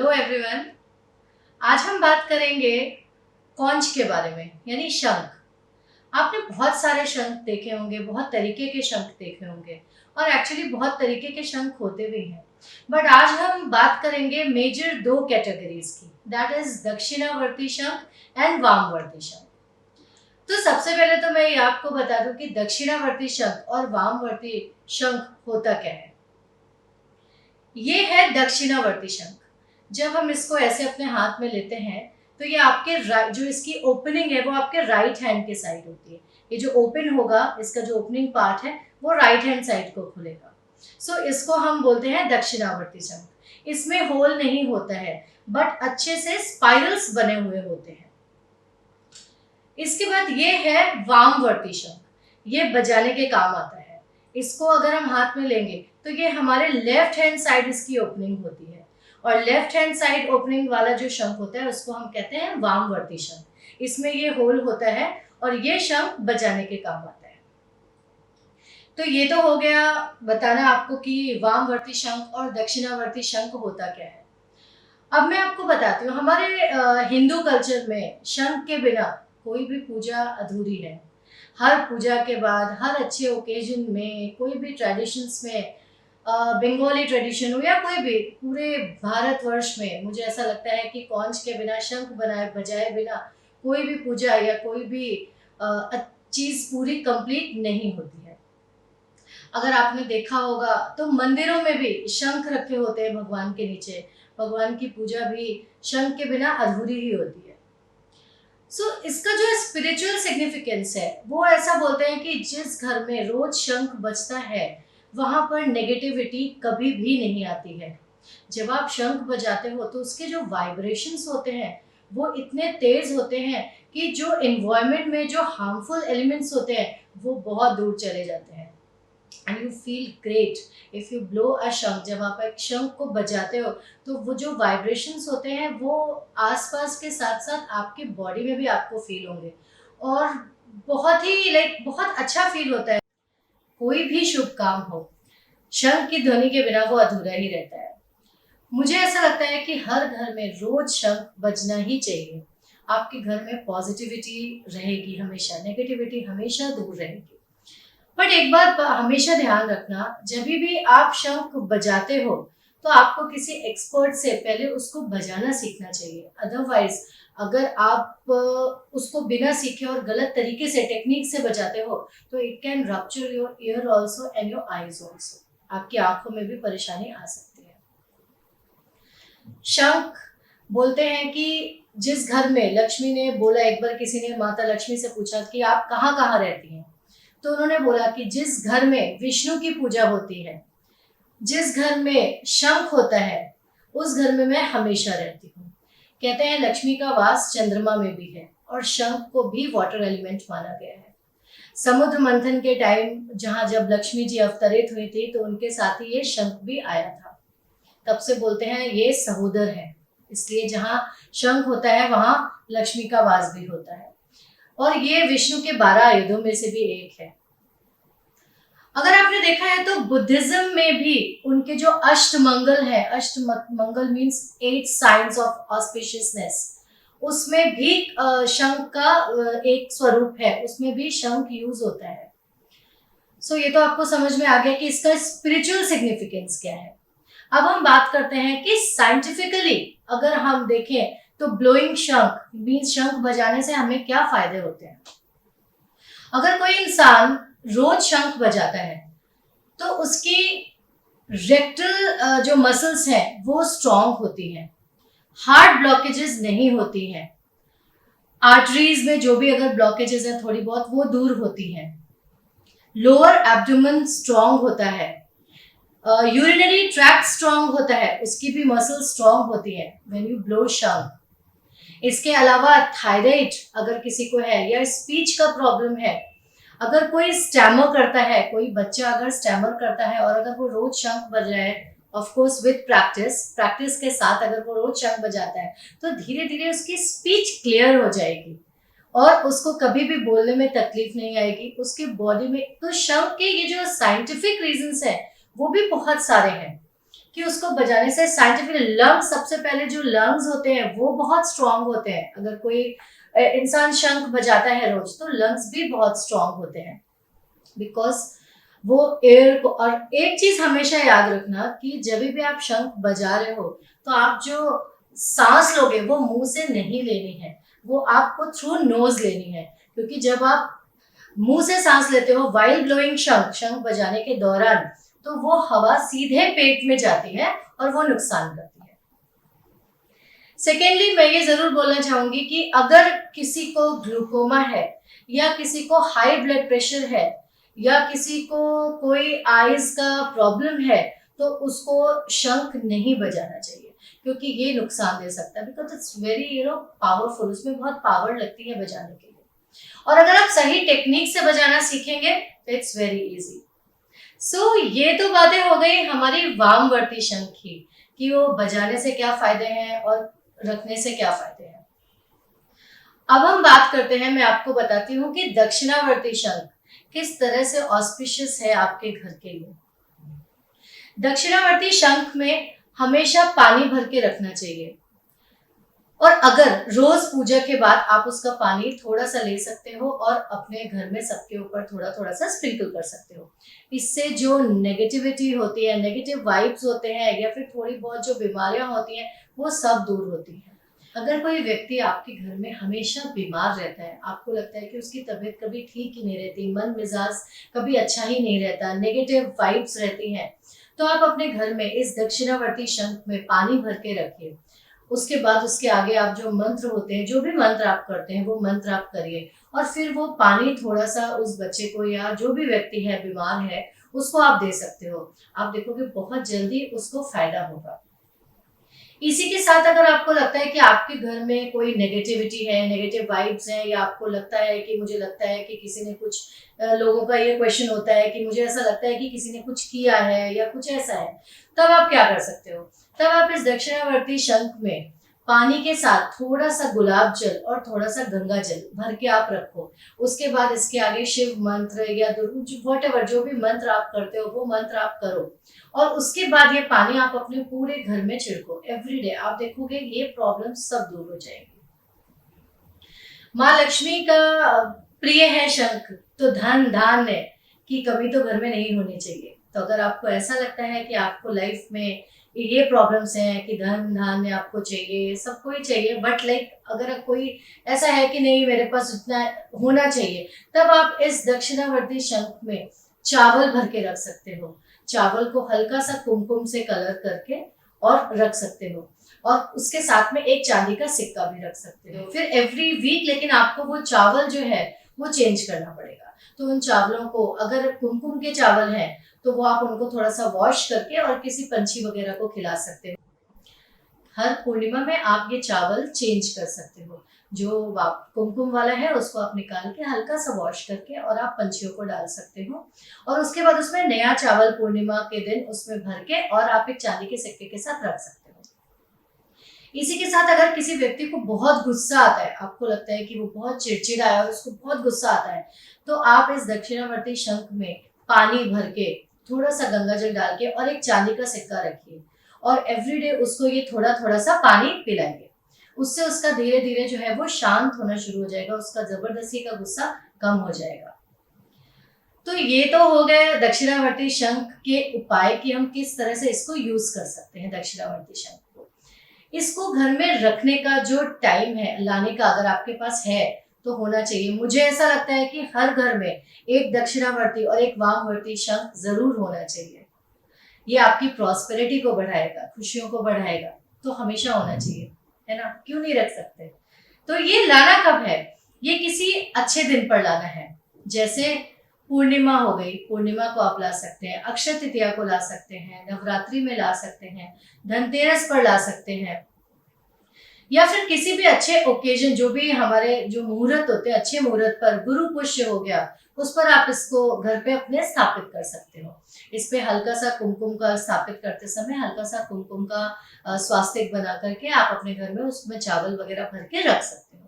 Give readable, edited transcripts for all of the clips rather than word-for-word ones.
Hello everyone. आज हम बात करेंगे कॉन्च के बारे में, यानी शंख। आपने बहुत सारे शंख देखे होंगे, बहुत तरीके के शंख देखे होंगे और एक्चुअली बहुत तरीके के शंख होते भी हैं। बट आज हम बात करेंगे मेजर दो कैटेगरीज की, दैट इज दक्षिणावर्ती शंख एंड वामवर्ती शंख। तो सबसे पहले तो मैं ये आपको बता दूं कि दक्षिणावर्ती शंख और वामवर्ती शंख होता क्या है। ये है दक्षिणावर्ती शंख। जब हम इसको ऐसे अपने हाथ में लेते हैं तो ये आपके जो इसकी ओपनिंग है वो आपके राइट हैंड के साइड होती है। ये जो ओपन होगा, इसका जो ओपनिंग पार्ट है वो राइट हैंड साइड को खुलेगा। सो इसको हम बोलते हैं दक्षिणावर्ती शंख। इसमें होल नहीं होता है बट अच्छे से स्पाइरल्स बने हुए होते हैं। इसके बाद ये है वामवर्ती शंख। ये बजाने के काम आता है। इसको अगर हम हाथ में लेंगे तो ये हमारे लेफ्ट हैंड साइड इसकी ओपनिंग होती है और लेफ्ट हैंड साइड ओपनिंग वाला जो शंख होता है उसको हम कहते हैं वामवर्ती शंख। इसमें ये होल होता है और ये शंख बजाने के काम आता है। तो ये तो हो गया बताना आपको कि वामवर्ती शंख और दक्षिणावर्ती शंख होता क्या है। अब मैं आपको बताती हूँ, हमारे हिंदू कल्चर में शंख के बिना कोई भी पूजा अधूरी है। हर पूजा के बाद, हर अच्छे ओकेजन में, कोई भी ट्रेडिशंस में, बंगाली ट्रेडिशन हो या कोई भी, पूरे भारतवर्ष में मुझे ऐसा लगता है कि कॉन्च के बिना, शंख बनाए बजाए बिना कोई भी पूजा या कोई भी चीज़ पूरी कंप्लीट नहीं होती है। अगर आपने देखा होगा तो मंदिरों में भी शंख रखे होते हैं भगवान के नीचे। भगवान की पूजा भी शंख के बिना अधूरी ही होती है। इसका जो स्पिरिचुअल सिग्निफिकेंस है वो ऐसा बोलते हैं कि जिस घर में रोज शंख बजता है वहां पर नेगेटिविटी कभी भी नहीं आती है। जब आप शंख बजाते हो तो उसके जो वाइब्रेशंस होते हैं वो इतने तेज होते हैं कि जो एनवायरनमेंट में जो हार्मफुल एलिमेंट्स होते हैं वो बहुत दूर चले जाते हैं। And you feel great if you blow a shankh. जब आप एक शंख को बजाते हो तो वो जो वाइब्रेशंस होते हैं वो आसपास के साथ साथ आपकी बॉडी में भी आपको फील होंगे और बहुत ही बहुत अच्छा फील होता है। कोई भी शुभ काम हो, शंख की ध्वनि के बिना वो अधूरा ही रहता है। मुझे ऐसा लगता है कि हर घर में रोज शंख बजना ही चाहिए। आपके घर में पॉजिटिविटी रहेगी, हमेशा नेगेटिविटी हमेशा दूर रहेगी। बट एक बात हमेशा ध्यान रखना, जब भी आप शंख बजाते हो तो आपको किसी एक्सपर्ट से पहले उसको बजाना सीखना चाहिए। अदरवाइज अगर आप उसको बिना सीखे और गलत तरीके से, टेक्निक से बजाते हो तो it can rupture your year also and your eyes also. आपकी आंखों में भी परेशानी आ सकती है। शंख बोलते हैं कि जिस घर में, लक्ष्मी ने बोला, एक बार किसी ने माता लक्ष्मी से पूछा कि आप कहाँ कहाँ रहती हैं, तो उन्होंने बोला कि जिस घर में विष्णु की पूजा होती है, जिस घर में शंख होता है, उस घर में मैं हमेशा रहती हूँ। कहते हैं लक्ष्मी का वास चंद्रमा में भी है और शंख को भी वाटर एलिमेंट माना गया है। समुद्र मंथन के टाइम जब लक्ष्मी जी अवतरित हुई थी तो उनके साथ ही ये शंख भी आया था। तब से बोलते हैं ये सहोदर है, इसलिए जहाँ शंख होता है वहां लक्ष्मी का वास भी होता है और ये विष्णु के 12 आयुधों में से भी एक है। अगर आपने देखा है तो बुद्धिज्म में भी उनके जो अष्टमंगल है, Ashtamangal means 8 science of auspiciousness, उसमें भी शंख का एक स्वरूप है, उसमें भी शंख यूज होता है। ये तो आपको समझ में आ गया कि इसका स्पिरिचुअल सिग्निफिकेंस क्या है। अब हम बात करते हैं कि साइंटिफिकली अगर हम देखें तो ब्लोइंग शंख मीन्स शंख बजाने से हमें क्या फायदे होते हैं। अगर कोई इंसान रोज शंख बजाता है तो उसकी रेक्टल जो मसल्स हैं वो स्ट्रॉन्ग होती हैं, हार्ट ब्लॉकेजेस नहीं होती हैं, आर्टरीज में जो भी अगर ब्लॉकेजेस है थोड़ी बहुत वो दूर होती हैं, लोअर एब्डोमेन स्ट्रॉन्ग होता है, यूरिनरी ट्रैक्ट स्ट्रॉन्ग होता है, उसकी भी मसल स्ट्रॉन्ग होती है व्हेन यू ब्लो शंख। इसके अलावा थायराइड अगर किसी को है या स्पीच का प्रॉब्लम है, अगर कोई स्टैमर करता है, कोई बच्चा अगर स्टैमर करता है और अगर वो रोज शंख बजाए, ऑफ कोर्स विद प्रैक्टिस के साथ अगर वो रोज शंख बजाता है तो धीरे धीरे उसकी स्पीच क्लियर हो जाएगी और उसको कभी भी बोलने में तकलीफ नहीं आएगी उसकी बॉडी में। तो शंख के ये जो साइंटिफिक रीजंस है वो भी बहुत सारे हैं कि उसको बजाने से साइंटिफिक लंग्स, सबसे पहले जो लंग्स होते हैं वो बहुत स्ट्रांग होते हैं। अगर कोई इंसान शंख बजाता है रोज तो लंग्स भी बहुत स्ट्रांग होते हैं, बिकॉज वो एयर को। और एक चीज हमेशा याद रखना कि जब भी आप शंख बजा रहे हो तो आप जो सांस लोगे वो मुंह से नहीं लेनी है, वो आपको थ्रू नोज लेनी है। क्योंकि जब आप मुंह से सांस लेते हो वाइल ब्लोइंग शंख, शंख बजाने के दौरान, तो वो हवा सीधे पेट में जाती है और वो नुकसान करती है। सेकेंडली, मैं ये जरूर बोलना चाहूंगी कि अगर किसी को ग्लूकोमा है, या किसी को हाई ब्लड प्रेशर है, या किसी को कोई आईज का प्रॉब्लम है, तो उसको शंख नहीं बजाना चाहिए, क्योंकि ये नुकसान दे सकता है। बिकॉज इट्स वेरी पावरफुल, उसमें बहुत पावर लगती है बजाने के लिए। और अगर आप सही टेक्निक से बजाना सीखेंगे तो इट्स वेरी इजी। सो ये तो बातें हो गई हमारी वामवर्ती शंख की, कि वो बजाने से क्या फायदे हैं और रखने से क्या फायदे हैं। अब हम बात करते हैं, मैं आपको बताती हूँ कि दक्षिणावर्ती शंख किस तरह से ऑस्पिशियस है आपके घर के लिए। दक्षिणावर्ती शंख में हमेशा पानी भर के रखना चाहिए, और अगर रोज पूजा के बाद आप उसका पानी थोड़ा सा ले सकते हो और अपने घर में सबके ऊपर थोड़ा थोड़ा सा स्प्रिंकल कर सकते हो। इससे जो नेगेटिविटी होती है, नेगेटिव वाइब्स होते हैं, या फिर थोड़ी बहुत जो बीमारियां होती हैं, वो सब दूर होती हैं। अगर कोई व्यक्ति आपके घर में हमेशा बीमार रहता है, आपको लगता है कि उसकी तबीयत कभी ठीक ही नहीं रहती, मन मिजाज कभी अच्छा ही नहीं रहता, नेगेटिव वाइब्स रहती हैं, तो आप अपने घर में इस दक्षिणावर्ती शंख में पानी भर के रखिए। उसके बाद उसके आगे आप जो मंत्र होते हैं, जो भी मंत्र आप करते हैं, वो मंत्र आप करिए, और फिर वो पानी थोड़ा सा उस बच्चे को या जो भी व्यक्ति है बीमार है उसको आप दे सकते हो। आप देखोगे बहुत जल्दी उसको फायदा होगा। इसी के साथ अगर आपको लगता है कि आपके घर में कोई नेगेटिविटी है, नेगेटिव वाइब्स हैं, या आपको लगता है कि मुझे लगता है कि किसी ने कुछ, लोगों का ये क्वेश्चन होता है कि मुझे ऐसा लगता है कि किसी ने कुछ किया है या कुछ ऐसा है, तब आप क्या कर सकते हो? तब आप इस दक्षिणावर्ती शंख में पानी के साथ थोड़ा सा गुलाब जल और थोड़ा सा गंगा जल भर के आप रखो। उसके बाद इसके आगे शिव मंत्र या वॉटेवर जो भी मंत्र आप करते हो वो मंत्र आप करो, और उसके बाद ये पानी आप अपने पूरे घर में छिड़को एवरीडे। आप देखोगे ये प्रॉब्लम सब दूर हो जाएगी। माँ लक्ष्मी का प्रिय है शंख, तो धन धान्य की कमी तो घर में नहीं होनी चाहिए। तो अगर आपको ऐसा लगता है कि आपको लाइफ में ये प्रॉब्लम्स हैं कि धन धान्य आपको चाहिए, सबको ही चाहिए, बट अगर कोई ऐसा है कि नहीं मेरे पास उतना होना चाहिए, तब आप इस दक्षिणावर्ती शंख में चावल भर के रख सकते हो। चावल को हल्का सा कुमकुम से कलर करके और रख सकते हो, और उसके साथ में एक चांदी का सिक्का भी रख सकते हो। फिर एवरी वीक लेकिन आपको वो चावल जो है वो चेंज करना पड़ेगा। तो उन चावलों को, अगर कुमकुम के चावल हैं तो वो आप उनको थोड़ा सा वॉश करके और किसी पंछी वगैरह को खिला सकते हो। हर पूर्णिमा में आप ये चावल चेंज कर सकते हो। जो कुमकुम वाला है उसको आप निकाल के हल्का सा वॉश करके और आप पंछियों को डाल सकते हो, और उसके बाद उसमें नया चावल पूर्णिमा के दिन उसमें भर के और आप एक चांदी के सिक्के के साथ रख सकते हो। इसी के साथ अगर किसी व्यक्ति को बहुत गुस्सा आता है, आपको लगता है कि वो बहुत चिड़चिड़ा है और उसको बहुत गुस्सा आता है, तो आप इस दक्षिणावर्ती शंख में पानी भर के थोड़ा सा गंगा जल डाल के और एक चांदी का सिक्का रखिए, और एवरीडे उसको ये थोड़ा थोड़ा सा पानी पिलाइए। उससे उसका धीरे धीरे जो है वो शांत होना शुरू हो जाएगा, उसका जबरदस्ती का गुस्सा कम हो जाएगा। तो ये तो हो गए दक्षिणावर्ती शंख के उपाय कि हम किस तरह से इसको यूज कर सकते हैं। दक्षिणावर्ती शंख को, इसको घर में रखने का जो टाइम है, लाने का अगर आपके पास है तो होना चाहिए। मुझे ऐसा लगता है कि हर घर में एक दक्षिणावर्ती और एक वामवर्ती शंख जरूर होना चाहिए। ये आपकी प्रॉस्पेरिटी को बढ़ाएगा, खुशियों को बढ़ाएगा, तो हमेशा होना चाहिए, है ना? क्यों नहीं रख सकते? तो ये लाना कब है? ये किसी अच्छे दिन पर लाना है। जैसे पूर्णिमा हो गई, पूर्णिमा को आप ला सकते हैं, अक्षय तृतीया को ला सकते हैं, नवरात्रि में ला सकते हैं, धनतेरस पर ला सकते हैं, या फिर किसी भी अच्छे ओकेजन, जो भी हमारे जो मुहूर्त होते हैं, अच्छे मुहूर्त पर, गुरु पुष्य हो गया, उस पर आप इसको घर पे अपने स्थापित कर सकते हो। इस पे हल्का सा कुमकुम का, स्थापित करते समय हल्का सा कुमकुम का स्वास्तिक बना करके आप अपने घर में उसमें चावल वगैरह भर के रख सकते हो।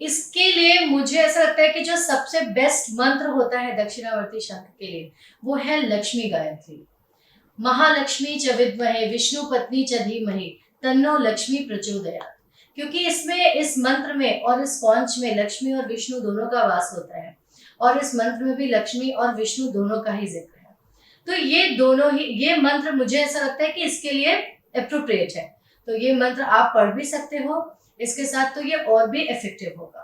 इसके लिए मुझे ऐसा लगता है कि जो सबसे बेस्ट मंत्र होता है दक्षिणावर्ती शंख के लिए, वो है लक्ष्मी गायत्री। महालक्ष्मी च विद्महे विष्णु पत्नी च धीमहि तन्नो लक्ष्मी प्रचोदयात्। क्योंकि इसमें, इस मंत्र में और इस कौंच में लक्ष्मी और विष्णु दोनों का वास होता है, और इस मंत्र में भी लक्ष्मी और विष्णु दोनों का ही जिक्र है। तो ये दोनों ही, ये मंत्र मुझे ऐसा लगता है कि इसके लिए अप्रोप्रिएट है। तो ये मंत्र आप पढ़ भी सकते हो इसके साथ, तो ये और भी इफेक्टिव होगा।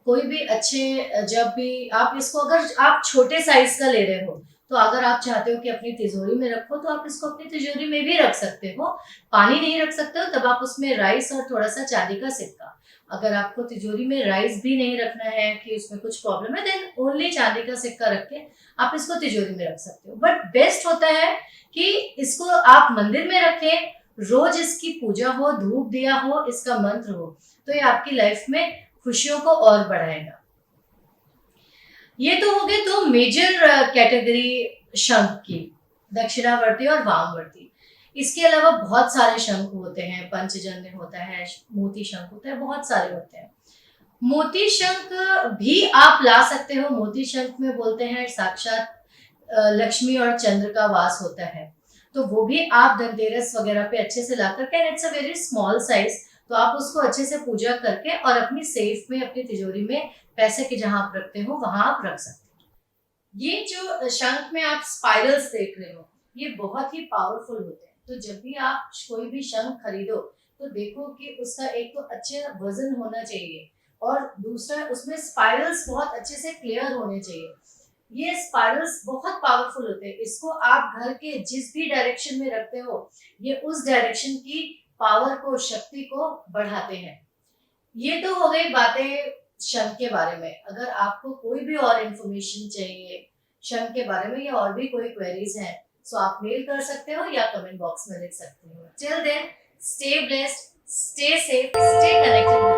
कोई भी अच्छे, जब भी आप इसको, अगर आप छोटे साइज का ले रहे हो, तो अगर आप चाहते हो कि अपनी तिजोरी में रखो, तो आप इसको अपनी तिजोरी में भी रख सकते हो। पानी नहीं रख सकते हो तब आप उसमें राइस और थोड़ा सा चांदी का सिक्का। अगर आपको तिजोरी में राइस भी नहीं रखना है कि उसमें कुछ प्रॉब्लम है, देन ओनली चांदी का सिक्का रख के आप इसको तिजोरी में रख सकते हो। बट बेस्ट होता है कि इसको आप मंदिर में रखें, रोज इसकी पूजा हो, धूप दिया हो, इसका मंत्र हो, तो ये आपकी लाइफ में खुशियों को और बढ़ाएगा। ये तो हो गए दो मेजर कैटेगरी शंख की, दक्षिणावर्ती और वामवर्ती। इसके अलावा बहुत सारे शंख होते हैं, पंचजन्य होता है, मोती शंख होता है, बहुत सारे होते हैं। मोती शंख भी आप ला सकते हो। मोती शंख में बोलते हैं साक्षात लक्ष्मी और चंद्र का वास होता है, तो वो भी आप धनतेरस वगैरह पे अच्छे से ला करके, it's a very small size, तो आप उसको अच्छे से पूजा करके और अपनी सेफ में, अपनी तिजोरी में पैसे के जहां आप रखते हो वहां आप रख सकते हो। ये जो शंख में आप स्पाइरल्स देख रहे हो, ये बहुत ही पावरफुल होते हैं। तो जब भी आप कोई भी शंख खरीदो, तो देखो कि उसका एक तो अच्छे वजन होना चाहिए, और दूसरा उसमें स्पाइरल्स बहुत अच्छे से क्लियर होने चाहिए। ये स्पाइरल्स बहुत पावरफुल होते हैं। इसको आप घर के जिस भी डायरेक्शन में रखते हो, ये उस डायरेक्शन की पावर को, शक्ति को बढ़ाते हैं। ये तो हो गई बातें शंख के बारे में। अगर आपको कोई भी और इन्फॉर्मेशन चाहिए शंख के बारे में, या और भी कोई क्वेरीज हैं, सो आप मेल कर सकते हो या कमेंट बॉक्स में लिख सकते हो। Till then, stay blessed, stay safe, stay connected.